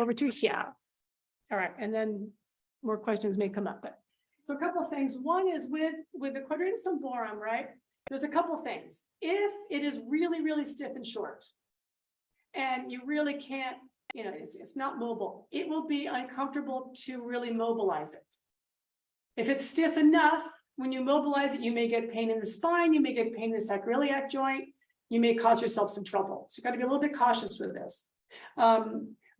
over to here. All right, and then more questions may come up. But so a couple of things. One is with the quadratus lumborum, right? There's a couple of things. If it is really, really stiff and short, and you really can't, it's not mobile, it will be uncomfortable to really mobilize it. If it's stiff enough, when you mobilize it, you may get pain in the spine, you may get pain in the sacroiliac joint, you may cause yourself some trouble. So you've got to be a little bit cautious with this.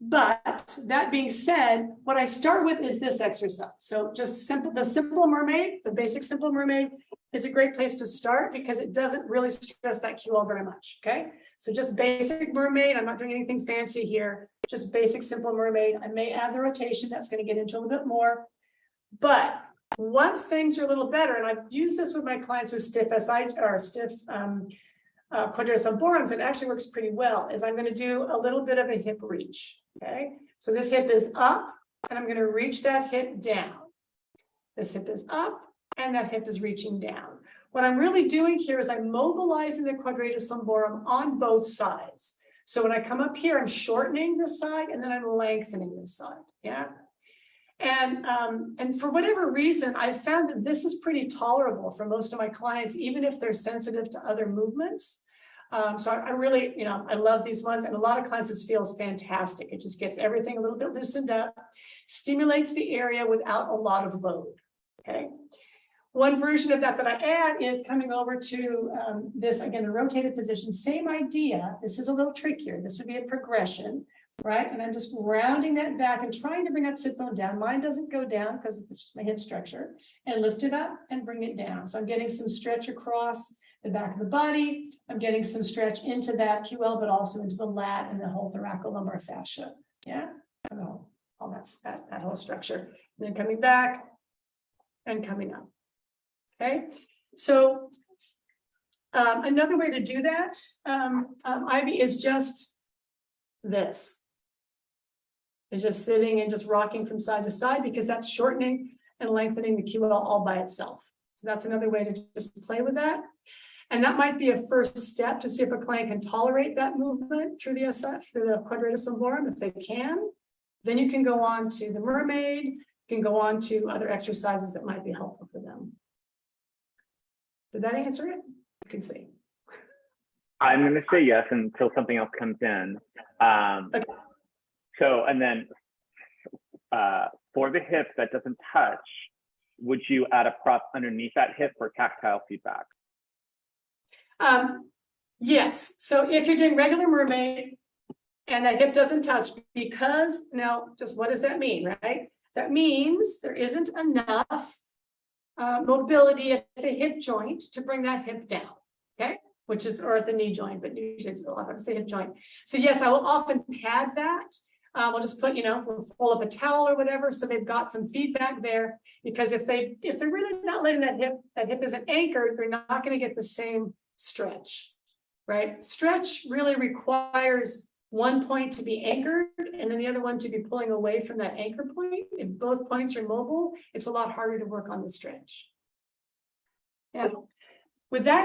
But that being said, what I start with is this exercise. So just the simple mermaid, the basic simple mermaid is a great place to start because it doesn't really stress that QL very much, okay? So just basic mermaid, I'm not doing anything fancy here, just basic simple mermaid. I may add the rotation, that's gonna get into a little bit more. But once things are a little better, and I've used this with my clients with stiff SI or stiff quadratus lumborums, it actually works pretty well, is I'm gonna do a little bit of a hip reach, okay? So this hip is up, and I'm gonna reach that hip down. This hip is up, and that hip is reaching down. What I'm really doing here is I'm mobilizing the quadratus lumborum on both sides. So when I come up here, I'm shortening this side, and then I'm lengthening this side, yeah? And for whatever reason, I've found that this is pretty tolerable for most of my clients, even if they're sensitive to other movements. So I really, I love these ones, and a lot of clients, this feels fantastic. It just gets everything a little bit loosened up, stimulates the area without a lot of load, okay? One version of that I add is coming over to this, again, the rotated position, same idea. This is a little trickier. This would be a progression. Right, and I'm just rounding that back and trying to bring that sit bone down. Mine doesn't go down because it's just my hip structure, and lift it up and bring it down. So I'm getting some stretch across the back of the body. I'm getting some stretch into that QL, but also into the lat and the whole thoracolumbar fascia. Yeah, all that whole structure. And then coming back and coming up. Okay, so another way to do that, Ivy, is just this. Is just sitting and just rocking from side to side, because that's shortening and lengthening the QL all by itself. So that's another way to just play with that. And that might be a first step to see if a client can tolerate that movement through the SF, through the quadratus lumborum. If they can, then you can go on to the mermaid, you can go on to other exercises that might be helpful for them. Did that answer it? You can see. I'm going to say yes until something else comes in. Okay. So, and then for the hip that doesn't touch, would you add a prop underneath that hip for tactile feedback? Yes. So if you're doing regular mermaid and that hip doesn't touch, because now, just what does that mean, right? That means there isn't enough mobility at the hip joint to bring that hip down, okay? Which is, or at the knee joint, but usually it's the hip joint. So yes, I will often pad that. We'll just put, we'll fold up a towel or whatever, so they've got some feedback there. Because if they're really not letting that hip isn't anchored, they're not going to get the same stretch, right? Stretch really requires one point to be anchored and then the other one to be pulling away from that anchor point. If both points are mobile, it's a lot harder to work on the stretch. Yeah. With that